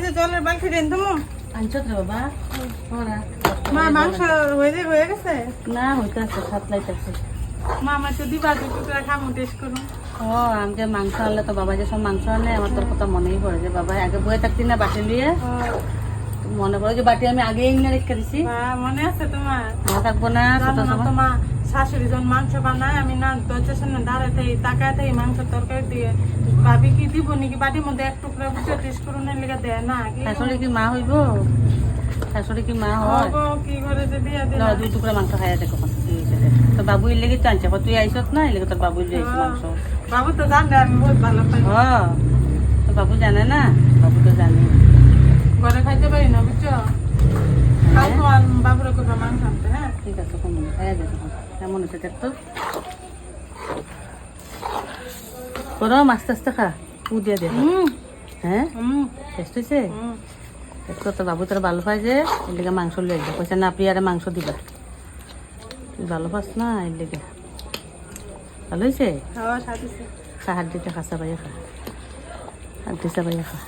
যে জলের বালতি দেন তুমি আনছো তো বাবা মা মাংস হয়ে গেছে না হইতে আছে সাত লাইতেছে মা আমার তো দিবা দুটো করে খামো টেস্ট করুন ও আমাকে মাংস আনলে তো বাবা যে সব মাংস আনে আমার তোর কথা মনেই পড়ে যে বাবা আগে বয়ে থাকতি না বাটি নিয়ে মনে পড়ে যে বাটি আমি আগে এনে রেখে দিছি মনে আছে তোমার মনে থাকবো না ছোট সময় তোমার শাশুড়ি যখন মাংস বানায় আমি না দরজার সামনে দাঁড়ায় থাকি তাকায় থাকি মাংস তরকারি দিয়ে ভাবি কি দিব নাকি বাটির মধ্যে এক টুকরা বুঝে টেস্ট করুন লেগে দেয় না শাশুড়ি কি মা হইব শাশুড়ি কি মা হয় কি করে যে দিয়ে দিল দুই টুকরা মাংস খাইয়া দেখো তো বাবু ইলে কি টানছে তুই আইসত না এলে তোর বাবু ইলে আইস মাংস বাবু তো জানে আমি বহুত ভালো পাই তো বাবু জানে না বাবু তো জানে ঘরে খাইতে পারি না বুঝছো কাল তোমার বাবুরে করবো মাংস আনতে হ্যাঁ ঠিক আছে কমন খাইয়া দেখো কেমন হচ্ছে দেখ তো করো আস্তে আস্তে খা পু দিয়ে দে হ্যাঁ টেস্ট হয়েছে একটু তো বাবু তোর ভালো পাই যে এর লেগে মাংস লিয়ে আসবে কইছে না প্রিয়ারে মাংস দিবা তুই ভালো পাস না এর লেগে ভালো হয়েছে খাওয়া সাথে খা হাত দিতে খাসা পাইয়া খা হাত দিতে পাইয়া খা